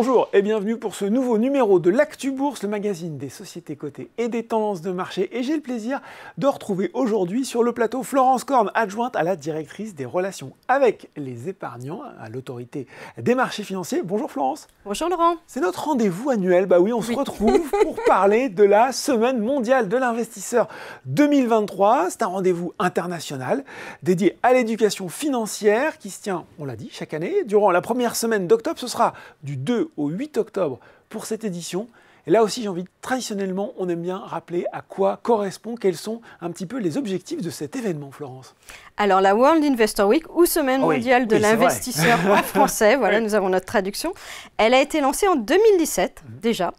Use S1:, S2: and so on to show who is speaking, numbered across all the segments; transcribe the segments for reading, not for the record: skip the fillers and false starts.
S1: Bonjour et bienvenue pour ce nouveau numéro de l'Actu Bourse, le magazine des sociétés cotées et des tendances de marché. Et j'ai le plaisir de retrouver aujourd'hui sur le plateau Florence Corne, adjointe à la directrice des relations avec les épargnants à l'autorité des marchés financiers. Bonjour Florence.
S2: Bonjour Laurent.
S1: C'est notre rendez-vous annuel. Bah oui, on se retrouve pour parler de la Semaine mondiale de l'investisseur 2023. C'est un rendez-vous international dédié à l'éducation financière qui se tient, on l'a dit, chaque année. Durant la première semaine d'octobre, ce sera du 2 au 8 octobre pour cette édition. Et là aussi, j'ai envie, traditionnellement, on aime bien rappeler à quoi correspond, quels sont un petit peu les objectifs de cet événement, Florence.
S2: Alors, la World Investor Week, ou Semaine mondiale de l'investisseur en français, voilà, nous avons notre traduction. Elle a été lancée en 2017, déjà,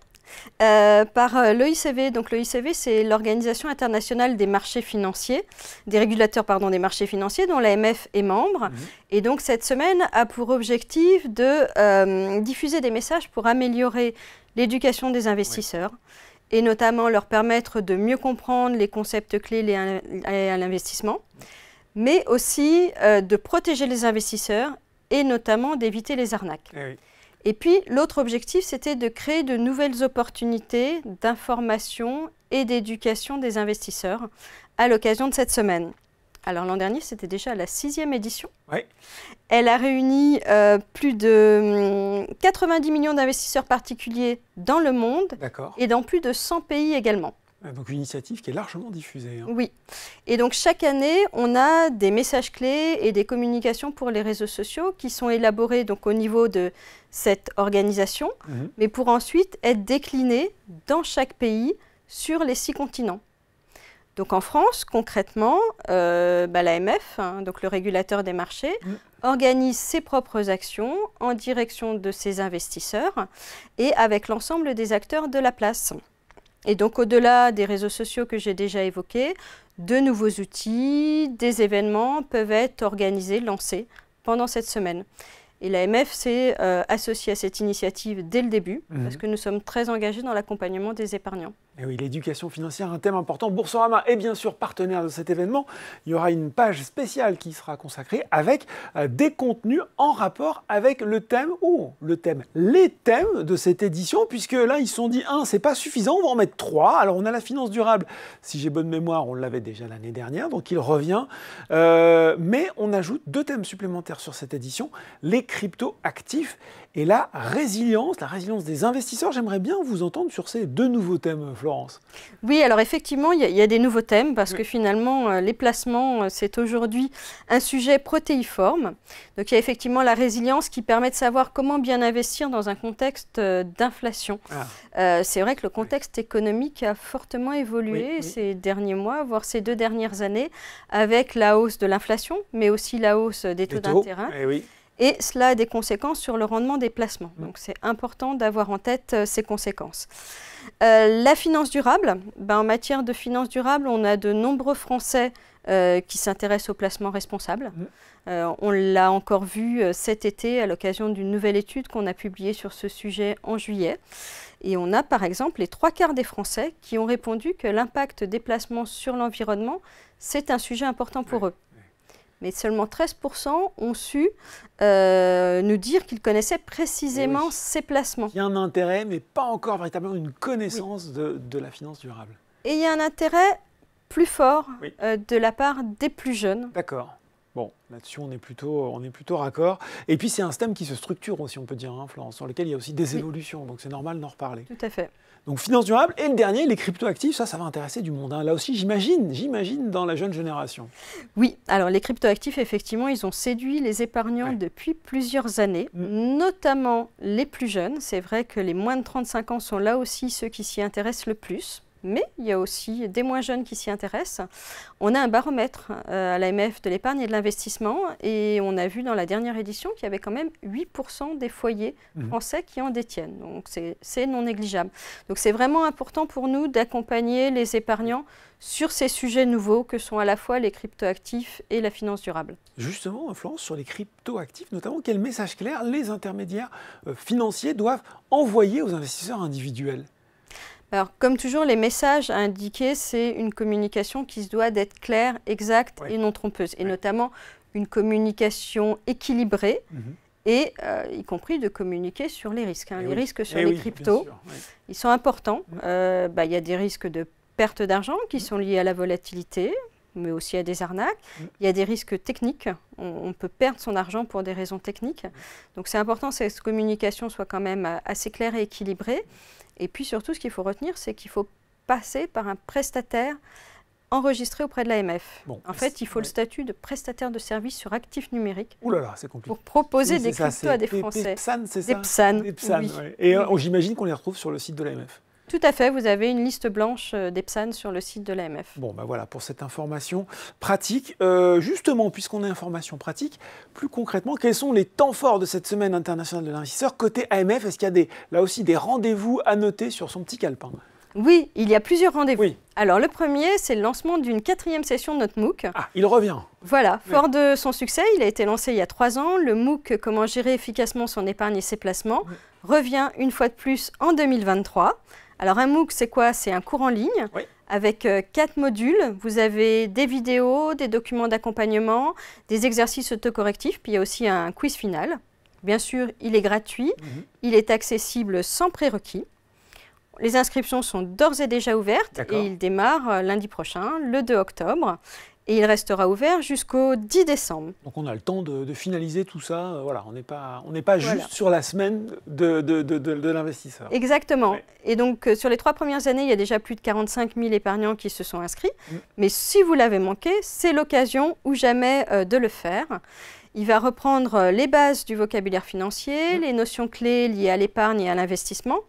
S2: par l'OICV. Donc, l'OICV, c'est l'Organisation internationale des marchés financiers, des régulateurs, pardon, des marchés financiers, dont l'AMF est membre. Et donc, cette semaine a pour objectif de diffuser des messages pour améliorer l'éducation des investisseurs et notamment leur permettre de mieux comprendre les concepts clés liés à l'investissement, mais aussi de protéger les investisseurs et notamment d'éviter les arnaques. Et puis, l'autre objectif, c'était de créer de nouvelles opportunités d'information et d'éducation des investisseurs à l'occasion de cette semaine. Alors, l'an dernier, c'était déjà la 6e édition. Elle a réuni plus de 90 millions d'investisseurs particuliers dans le monde et dans plus de 100 pays également.
S1: Donc une initiative qui est largement diffusée.
S2: Oui. Et donc chaque année, on a des messages clés et des communications pour les réseaux sociaux qui sont élaborés donc, au niveau de cette organisation, mais pour ensuite être déclinés dans chaque pays sur les 6 continents. Donc en France, concrètement, l'AMF, donc le régulateur des marchés, organise ses propres actions en direction de ses investisseurs et avec l'ensemble des acteurs de la place. Et donc au-delà des réseaux sociaux que j'ai déjà évoqués, de nouveaux outils, des événements peuvent être organisés, lancés pendant cette semaine. Et l'AMF s'est associée à cette initiative dès le début, parce que nous sommes très engagés dans l'accompagnement des épargnants.
S1: Et oui, l'éducation financière, un thème important. Boursorama est bien sûr partenaire de cet événement. Il y aura une page spéciale qui sera consacrée avec des contenus en rapport avec le thème, les thèmes de cette édition, puisque là, ils se sont dit, c'est pas suffisant, on va en mettre 3. Alors, on a la finance durable. Si j'ai bonne mémoire, on l'avait déjà l'année dernière, donc il revient. Mais on ajoute 2 thèmes supplémentaires sur cette édition, les crypto-actifs et la résilience des investisseurs. J'aimerais bien vous entendre sur ces 2 nouveaux thèmes, Florence.
S2: Oui, alors effectivement, il y a des nouveaux thèmes parce que finalement, les placements, c'est aujourd'hui un sujet protéiforme. Donc il y a effectivement la résilience qui permet de savoir comment bien investir dans un contexte d'inflation. C'est vrai que le contexte économique a fortement évolué ces derniers mois, voire ces 2 dernières années, avec la hausse de l'inflation, mais aussi la hausse des taux d'intérêt. Et cela a des conséquences sur le rendement des placements. Donc c'est important d'avoir en tête ces conséquences. La finance durable, en matière de finance durable, on a de nombreux Français qui s'intéressent aux placements responsables. On l'a encore vu cet été à l'occasion d'une nouvelle étude qu'on a publiée sur ce sujet en juillet. Et on a par exemple les 3/4 des Français qui ont répondu que l'impact des placements sur l'environnement, c'est un sujet important pour eux. Mais seulement 13% ont su nous dire qu'ils connaissaient précisément ces placements.
S1: Il y a un intérêt, mais pas encore véritablement une connaissance de la finance durable.
S2: Et il y a un intérêt plus fort de la part des plus jeunes.
S1: D'accord. Bon, là-dessus, on est plutôt raccord. Et puis, c'est un thème qui se structure aussi, on peut dire, Florence, sur lequel il y a aussi des évolutions. Donc, c'est normal d'en reparler.
S2: Tout à fait.
S1: Donc, finance durable. Et le dernier, les crypto-actifs, ça va intéresser du monde. Là aussi, j'imagine, dans la jeune génération.
S2: Oui, alors les crypto-actifs, effectivement, ils ont séduit les épargnants depuis plusieurs années, notamment les plus jeunes. C'est vrai que les moins de 35 ans sont là aussi ceux qui s'y intéressent le plus. Mais il y a aussi des moins jeunes qui s'y intéressent. On a un baromètre à l'AMF de l'épargne et de l'investissement et on a vu dans la dernière édition qu'il y avait quand même 8% des foyers français qui en détiennent. Donc c'est non négligeable. Donc c'est vraiment important pour nous d'accompagner les épargnants sur ces sujets nouveaux que sont à la fois les crypto-actifs et la finance durable.
S1: Justement, Florence, sur les crypto-actifs, notamment, quel message clair les intermédiaires financiers doivent envoyer aux investisseurs individuels ?
S2: Alors, comme toujours, les messages à indiquer, c'est une communication qui se doit d'être claire, exacte et non trompeuse. Et notamment, une communication équilibrée et y compris de communiquer sur les risques. Les risques sur les
S1: oui,
S2: cryptos,
S1: oui.
S2: Ils sont importants. Il y a des risques de perte d'argent qui sont liés à la volatilité, mais aussi à des arnaques. Il y a des risques techniques. On peut perdre son argent pour des raisons techniques. Donc c'est important que cette communication soit quand même assez claire et équilibrée. Et puis surtout, ce qu'il faut retenir, c'est qu'il faut passer par un prestataire enregistré auprès de l'AMF. Bon, en fait, il faut le statut de prestataire de services sur actifs numériques.
S1: Ouh là là, c'est compliqué.
S2: Pour proposer des cryptos à des Français.
S1: PSAN, c'est
S2: ça? Des PSAN,
S1: oui. Ouais. Et j'imagine qu'on les retrouve sur le site de l'AMF.
S2: Tout à fait, vous avez une liste blanche des PSAN sur le site de l'AMF.
S1: Bon, ben voilà pour cette information pratique. Justement, puisqu'on a information pratique, plus concrètement, quels sont les temps forts de cette semaine internationale de l'investisseur côté AMF? Est-ce qu'il y a là aussi des rendez-vous à noter sur son petit calepin?
S2: Oui, il y a plusieurs rendez-vous.
S1: Oui.
S2: Alors le premier, c'est le lancement d'une 4e session de notre MOOC.
S1: Ah, il revient.
S2: Voilà, fort de son succès, il a été lancé il y a 3 ans. Le MOOC, comment gérer efficacement son épargne et ses placements, revient une fois de plus en 2023. Alors un MOOC, c'est quoi? C'est un cours en ligne avec 4 modules. Vous avez des vidéos, des documents d'accompagnement, des exercices autocorrectifs, puis il y a aussi un quiz final. Bien sûr, il est gratuit, il est accessible sans prérequis. Les inscriptions sont d'ores et déjà ouvertes et il démarre lundi prochain, le 2 octobre. Et il restera ouvert jusqu'au 10 décembre.
S1: Donc on a le temps de finaliser tout ça. Voilà, on n'est pas juste sur la semaine de l'investisseur.
S2: Exactement. Ouais. Et donc sur les 3 premières années, il y a déjà plus de 45 000 épargnants qui se sont inscrits. Mais si vous l'avez manqué, c'est l'occasion ou jamais de le faire. Il va reprendre les bases du vocabulaire financier, les notions clés liées à l'épargne et à l'investissement.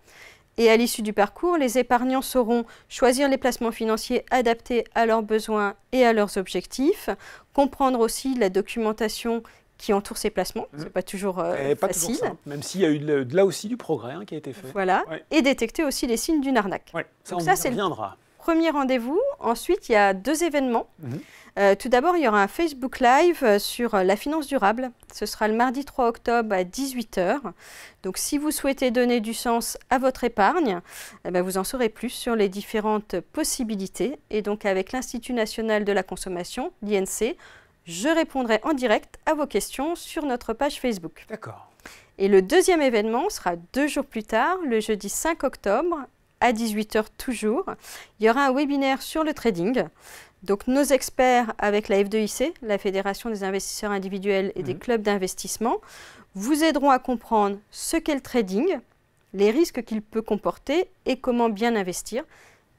S2: Et à l'issue du parcours, les épargnants sauront choisir les placements financiers adaptés à leurs besoins et à leurs objectifs, comprendre aussi la documentation qui entoure ces placements. Ce n'est pas toujours facile.
S1: Pas toujours simple, même s'il y a eu là aussi du progrès qui a été fait.
S2: Voilà, et détecter aussi les signes d'une arnaque.
S1: Ouais. Ça,
S2: donc
S1: on
S2: ça,
S1: y reviendra.
S2: Premier rendez-vous. Ensuite, il y a 2 événements. Tout d'abord, il y aura un Facebook Live sur la finance durable. Ce sera le mardi 3 octobre à 18 h. Donc, si vous souhaitez donner du sens à votre épargne, vous en saurez plus sur les différentes possibilités. Et donc, avec l'Institut national de la consommation, l'INC, je répondrai en direct à vos questions sur notre page Facebook.
S1: D'accord.
S2: Et le deuxième événement sera 2 jours plus tard, le jeudi 5 octobre, à 18 h toujours. Il y aura un webinaire sur le trading. Donc nos experts avec la F2IC, la Fédération des investisseurs individuels et des clubs d'investissement, vous aideront à comprendre ce qu'est le trading, les risques qu'il peut comporter et comment bien investir.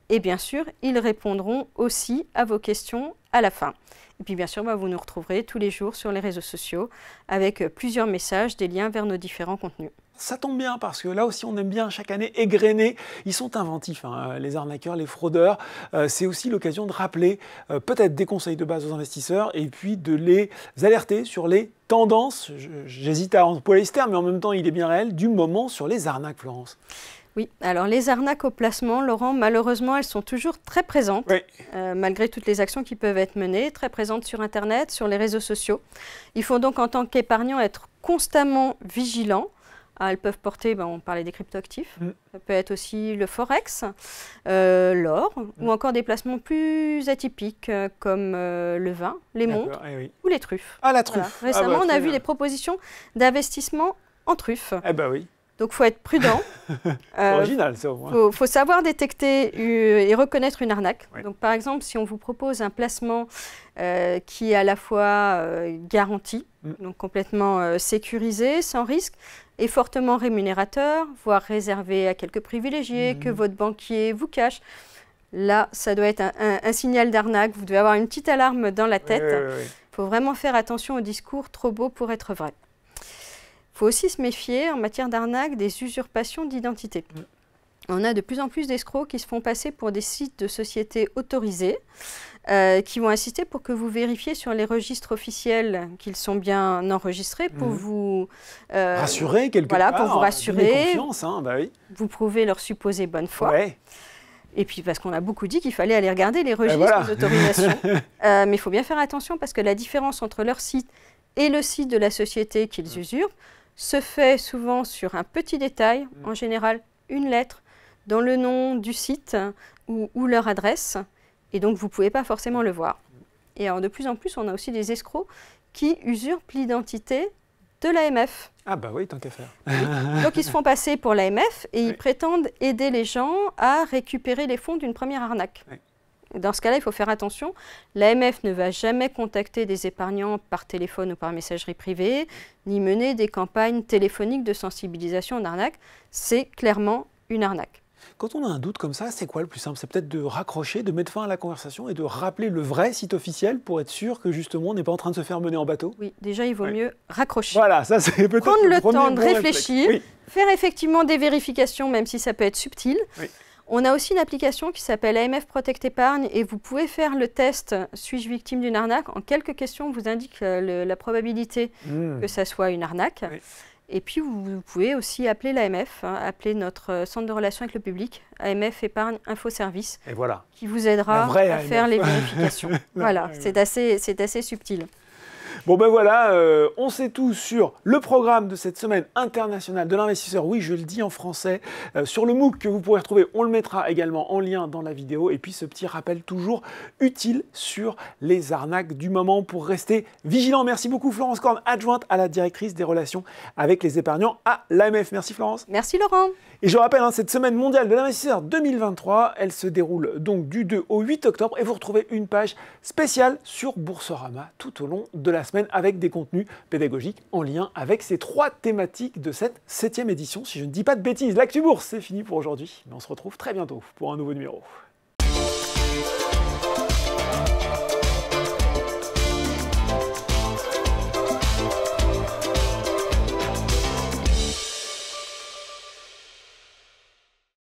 S2: Et bien sûr, ils répondront aussi à vos questions à la fin. Et puis bien sûr, vous nous retrouverez tous les jours sur les réseaux sociaux avec plusieurs messages, des liens vers nos différents contenus.
S1: Ça tombe bien parce que là aussi on aime bien chaque année égrener. Ils sont inventifs, les arnaqueurs, les fraudeurs. C'est aussi l'occasion de rappeler peut-être des conseils de base aux investisseurs et puis de les alerter sur les tendances. J'hésite à employer ce terme, mais en même temps il est bien réel, du moment sur les arnaques, Florence.
S2: Oui, alors les arnaques au placement, Laurent, malheureusement, elles sont toujours très présentes, malgré toutes les actions qui peuvent être menées, très présentes sur Internet, sur les réseaux sociaux. Il faut donc, en tant qu'épargnant, être constamment vigilant. Elles peuvent porter, on parlait des cryptoactifs, ça peut être aussi le forex, l'or, ou encore des placements plus atypiques comme le vin, les montres ou les truffes.
S1: Ah, la truffe.
S2: Voilà. Récemment, on a vu des propositions d'investissement en truffe.
S1: Eh ben oui.
S2: Donc, il faut être prudent.
S1: C'est original, ça, au moins.
S2: Faut savoir détecter et reconnaître une arnaque. Donc, par exemple, si on vous propose un placement qui est à la fois garanti, donc complètement sécurisé, sans risque, et fortement rémunérateur, voire réservé à quelques privilégiés, que votre banquier vous cache, là, ça doit être un signal d'arnaque. Vous devez avoir une petite alarme dans la tête. Il faut vraiment faire attention aux discours trop beaux pour être vrais. Il faut aussi se méfier en matière d'arnaque des usurpations d'identité. On a de plus en plus d'escrocs qui se font passer pour des sites de sociétés autorisées, qui vont insister pour que vous vérifiez sur les registres officiels qu'ils sont bien enregistrés pour vous
S1: rassurer quelque part,
S2: pour vous rassurer,
S1: confiance,
S2: vous prouver leur supposée bonne foi. Et puis parce qu'on a beaucoup dit qu'il fallait aller regarder les registres d'autorisation. Mais il faut bien faire attention parce que la différence entre leur site et le site de la société qu'ils usurpent se fait souvent sur un petit détail, en général une lettre, dans le nom du site ou leur adresse, et donc vous ne pouvez pas forcément le voir. Et alors de plus en plus, on a aussi des escrocs qui usurpent l'identité de l'AMF.
S1: Ah bah oui, tant qu'à faire.
S2: Donc ils se font passer pour l'AMF et
S1: Oui.
S2: ils prétendent aider les gens à récupérer les fonds d'une première arnaque.
S1: Oui.
S2: Dans ce cas-là, il faut faire attention. L'AMF ne va jamais contacter des épargnants par téléphone ou par messagerie privée, ni mener des campagnes téléphoniques de sensibilisation en arnaque. C'est clairement une arnaque.
S1: Quand on a un doute comme ça, c'est quoi le plus simple? C'est peut-être de raccrocher, de mettre fin à la conversation et de rappeler le vrai site officiel pour être sûr que justement on n'est pas en train de se faire mener en bateau?
S2: Oui, déjà, il vaut mieux raccrocher.
S1: Voilà, ça c'est peut-être
S2: Prendre le
S1: premier
S2: temps de
S1: bon réflexe.
S2: réfléchir,
S1: Oui.
S2: faire effectivement des vérifications, même si ça peut être subtil.
S1: Oui.
S2: On a aussi une application qui s'appelle AMF Protect Épargne et vous pouvez faire le test « Suis-je victime d'une arnaque ?» En quelques questions, on vous indique la probabilité que ça soit une arnaque.
S1: Oui.
S2: Et puis, vous pouvez aussi appeler l'AMF, appeler notre centre de relations avec le public, AMF Épargne Info Service,
S1: Et voilà.
S2: qui vous aidera
S1: La vraie
S2: à
S1: AMF.
S2: faire les vérifications. Voilà,
S1: vraie
S2: c'est assez subtil.
S1: Bon ben voilà, on sait tout sur le programme de cette semaine internationale de l'investisseur, oui je le dis en français, sur le MOOC que vous pourrez retrouver, on le mettra également en lien dans la vidéo, et puis ce petit rappel toujours utile sur les arnaques du moment pour rester vigilant. Merci beaucoup Florence Corne, adjointe à la directrice des relations avec les épargnants à l'AMF. Merci Florence.
S2: Merci Laurent.
S1: Et je rappelle, cette semaine mondiale de l'investisseur 2023, elle se déroule donc du 2 au 8 octobre et vous retrouvez une page spéciale sur Boursorama tout au long de la semaine avec des contenus pédagogiques en lien avec ces 3 thématiques de cette 7e édition. Si je ne dis pas de bêtises, l'Actu Bourse, c'est fini pour aujourd'hui, mais on se retrouve très bientôt pour un nouveau numéro.